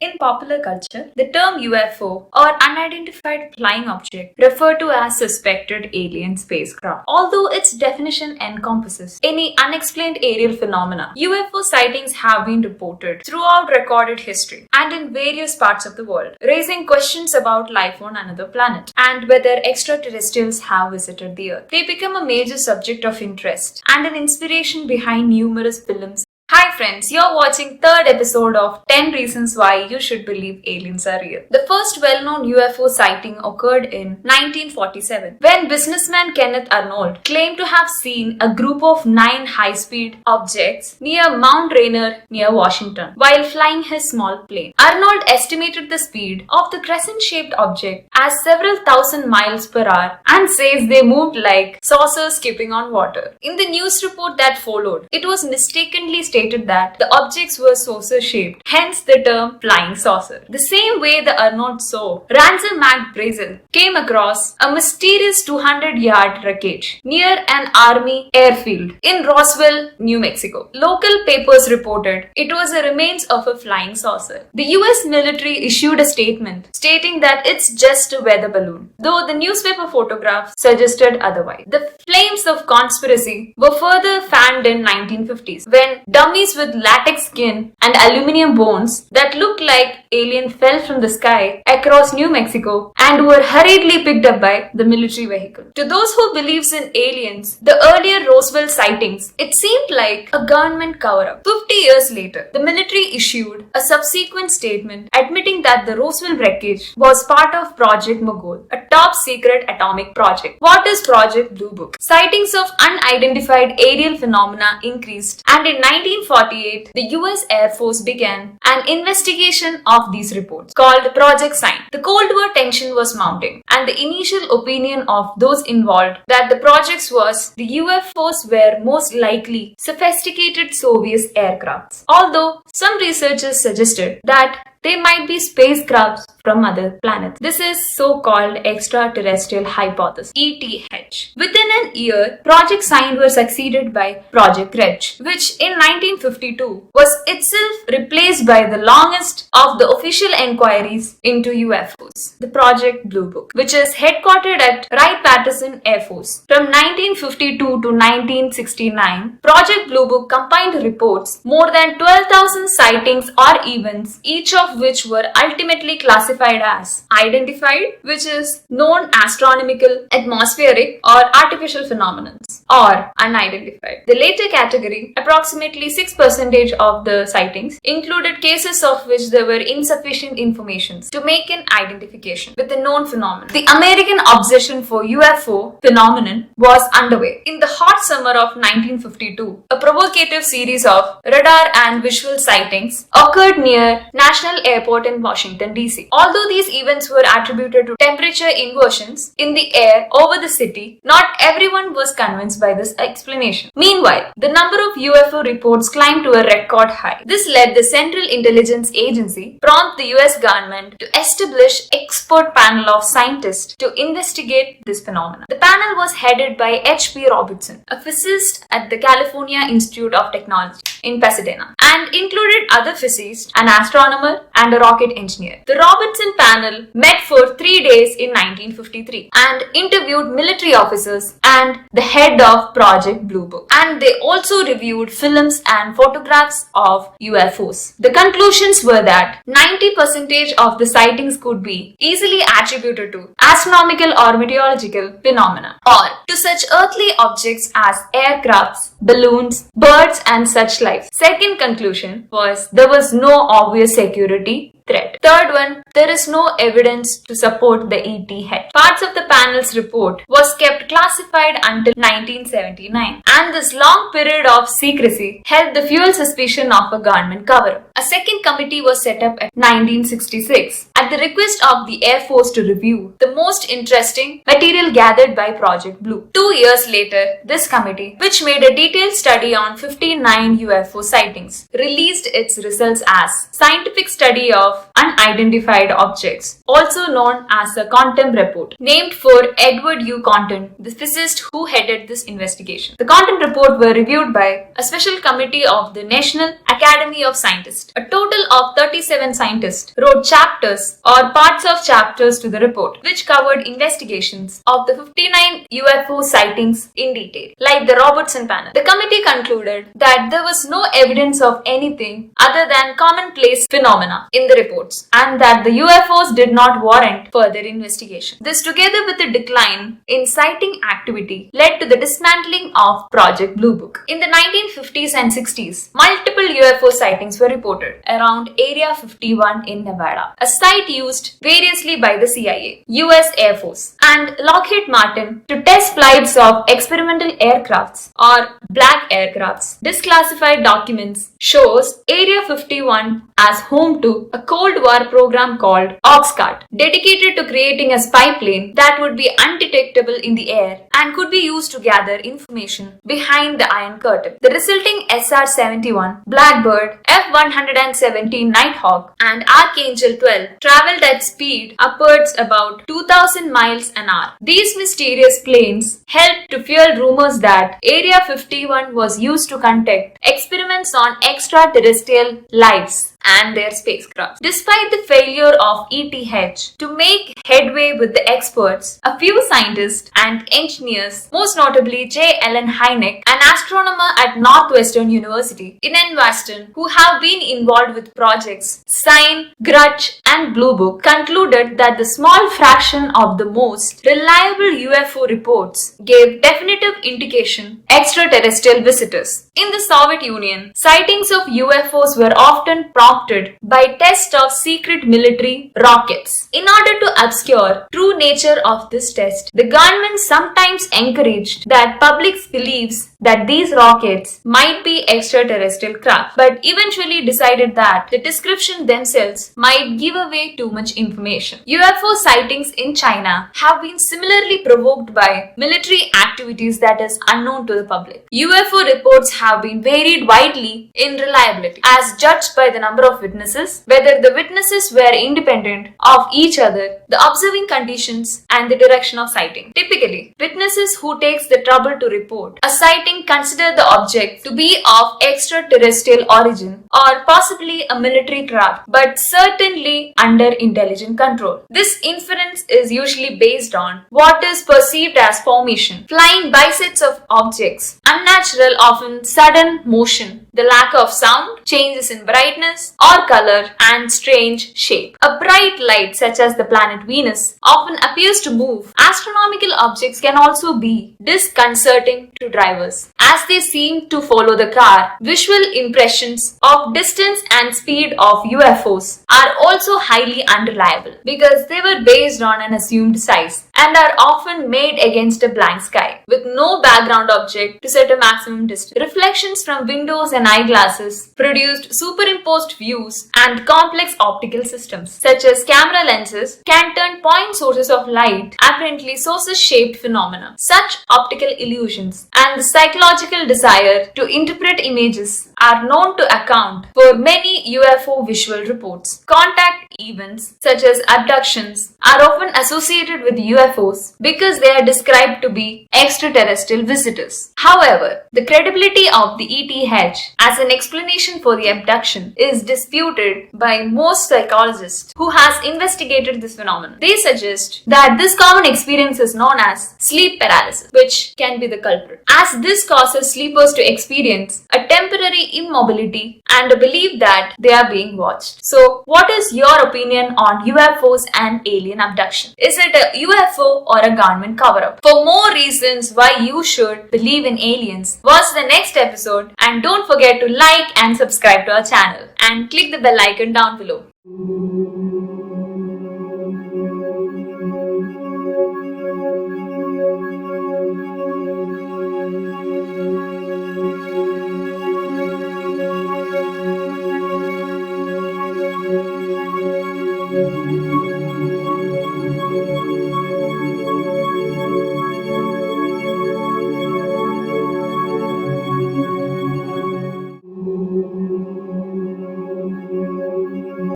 In popular culture, the term UFO or unidentified flying object referred to as suspected alien spacecraft. Although its definition encompasses any unexplained aerial phenomena, UFO sightings have been reported throughout recorded history and in various parts of the world, raising questions about life on another planet and whether extraterrestrials have visited the Earth. They become a major subject of interest and an inspiration behind numerous films. Hi friends, you're watching third episode of 10 Reasons Why You Should Believe Aliens Are Real. The first well-known UFO sighting occurred in 1947 when businessman Kenneth Arnold claimed to have seen a group of 9 high-speed objects near Mount Rainier near Washington while flying his small plane. Arnold estimated the speed of the crescent-shaped object as several thousand miles per hour and says they moved like saucers skipping on water. In the news report that followed, it was mistakenly stated that the objects were saucer-shaped, hence the term flying saucer. The same way the Arnold saw, Ransom McBrazel came across a mysterious 200-yard wreckage near an army airfield in Roswell, New Mexico. Local papers reported it was the remains of a flying saucer. The US military issued a statement stating that it's just a weather balloon, though the newspaper photograph suggested otherwise. The flames of conspiracy were further fanned in 1950s when dummies with latex skin and aluminium bones that looked like aliens fell from the sky across New Mexico and were hurriedly picked up by the military vehicle. To those who believes in aliens, the earlier Roswell sightings, it seemed like a government cover-up. 50 years later, the military issued a subsequent statement admitting that the Roswell wreckage was part of Project Mogul, a top-secret atomic project. What is Project Blue Book? Sightings of unidentified aerial phenomena increased, and in 1948, the US Air Force began an investigation of these reports called Project Sign. The Cold War tension was mounting, and the initial opinion of those involved that the projects was the UFOs were most likely sophisticated Soviet aircrafts. Although some researchers suggested that they might be spacecrafts from other planets. This is so-called extraterrestrial hypothesis, ETH. Within an year, Project Sign were succeeded by Project Reg, which in 1952 was itself replaced by the longest of the official inquiries into UFOs, the Project Blue Book, which is headquartered at Wright-Patterson Air Force. From 1952 to 1969, Project Blue Book compiled reports more than 12,000 sightings or events, each of which were ultimately classified as identified, which is known astronomical, atmospheric or artificial phenomena, or unidentified. The later category, approximately 6% of the sightings, included cases of which there were insufficient information to make an identification with the known phenomenon. The American obsession for UFO phenomenon was underway. In the hot summer of 1952, a provocative series of radar and visual sightings occurred near National Airport in Washington, D.C. Although these events were attributed to temperature inversions in the air over the city, not everyone was convinced by this explanation. Meanwhile, the number of UFO reports climbed to a record high. This led the Central Intelligence Agency prompt the US government to establish expert panel of scientists to investigate this phenomenon. The panel was headed by H.P. Robertson, a physicist at the California Institute of Technology in Pasadena, and included other physicists, an astronomer, and a rocket engineer. The Robertson panel met for 3 days in 1953 and interviewed military officers and the head of Project Blue Book. And they also reviewed films and photographs of UFOs. The conclusions were that 90% of the sightings could be easily attributed to astronomical or meteorological phenomena, or to such earthly objects as aircrafts, balloons, birds, and such life. Second conclusion was there was no obvious security threat. Third one, there is no evidence to support the ETH. Parts of the panel's report was kept classified until 1979, and this long period of secrecy helped the fuel suspicion of a government cover-up. A second committee was set up in 1966 at the request of the Air Force to review the most interesting material gathered by Project Blue. 2 years later, this committee, which made a detailed study on 59 UFO sightings, released its results as Scientific Study of unidentified objects, also known as the Contempt Report, named for Edward U. Content, the physicist who headed this investigation. The Contempt Report were reviewed by a special committee of the National Academy of Scientists. A total of 37 scientists wrote chapters or parts of chapters to the report, which covered investigations of the 59 UFO sightings in detail, like the Robertson panel. The committee concluded that there was no evidence of anything other than commonplace phenomena in the reports, and that the UFOs did not warrant further investigation. This, together with the decline in sighting activity, led to the dismantling of Project Blue Book. In the 1950s and 60s, multiple UFO sightings were reported around Area 51 in Nevada, a site used variously by the CIA, US Air Force, and Lockheed Martin to test flights of experimental aircrafts or black aircrafts. Disclassified documents shows Area 51 as home to a Cold War program called Oxcart, dedicated to creating a spy plane that would be undetectable in the air and could be used to gather information behind the Iron Curtain. The resulting SR-71, Blackbird, F-117 Nighthawk, and Archangel 12 traveled at speed upwards about 2,000 miles an hour. These mysterious planes helped to fuel rumors that Area 51 was used to conduct experiments on extraterrestrial lives and their spacecraft. Despite the failure of ETH to make headway with the experts, a few scientists and engineers, most notably J. Allen Hynek, an astronomer at Northwestern University in Boston, who have been involved with projects Sign, Grudge, and Blue Book, concluded that the small fraction of the most reliable UFO reports gave definitive indication extraterrestrial visitors. In the Soviet Union, sightings of UFOs were often prompted by tests of secret military rockets. In order to obscure true nature of this test, the government sometimes encouraged that public believes that these rockets might be extraterrestrial craft, but eventually decided that the description themselves might give away too much information. UFO sightings in China have been similarly provoked by military activities that is unknown to the public. UFO reports have been varied widely in reliability, as judged by the number of witnesses, whether the witnesses were independent of each other, the observing conditions, and the direction of sighting. Typically, witnesses who takes the trouble to report a sighting consider the object to be of extraterrestrial origin or possibly a military craft, but certainly under intelligent control. This inference is usually based on what is perceived as formation, flying bisects of objects, unnatural, often sudden motion, the lack of sound, changes in brightness or color, and strange shape. A bright light such as the planet Venus often appears to move. Astronomical objects can also be disconcerting to drivers as they seem to follow the car. Visual impressions of distance and speed of UFOs are also highly unreliable because they were based on an assumed size and are often made against a blank sky with no background object to set a maximum distance. Reflections from windows and eyeglasses produced superimposed views, and complex optical systems such as camera lenses can turn point sources of light apparently saucer-shaped phenomena. Such optical illusions and the psychological desire to interpret images are known to account for many UFO visual reports. Contact events such as abductions are often associated with UFOs because they are described to be extraterrestrial visitors. However, the credibility of the ETH as an explanation for the abduction is disputed by most psychologists who has investigated this phenomenon. They suggest that this common experience is known as sleep paralysis, which can be the culprit, as this causes sleepers to experience a temporary immobility and a belief that they are being watched. So, what is your opinion on UFOs and alien abduction? Is it a UFO or a government cover-up? For more reasons why you should believe in aliens, watch the next episode and don't forget to like and subscribe to our channel and click the bell icon down below.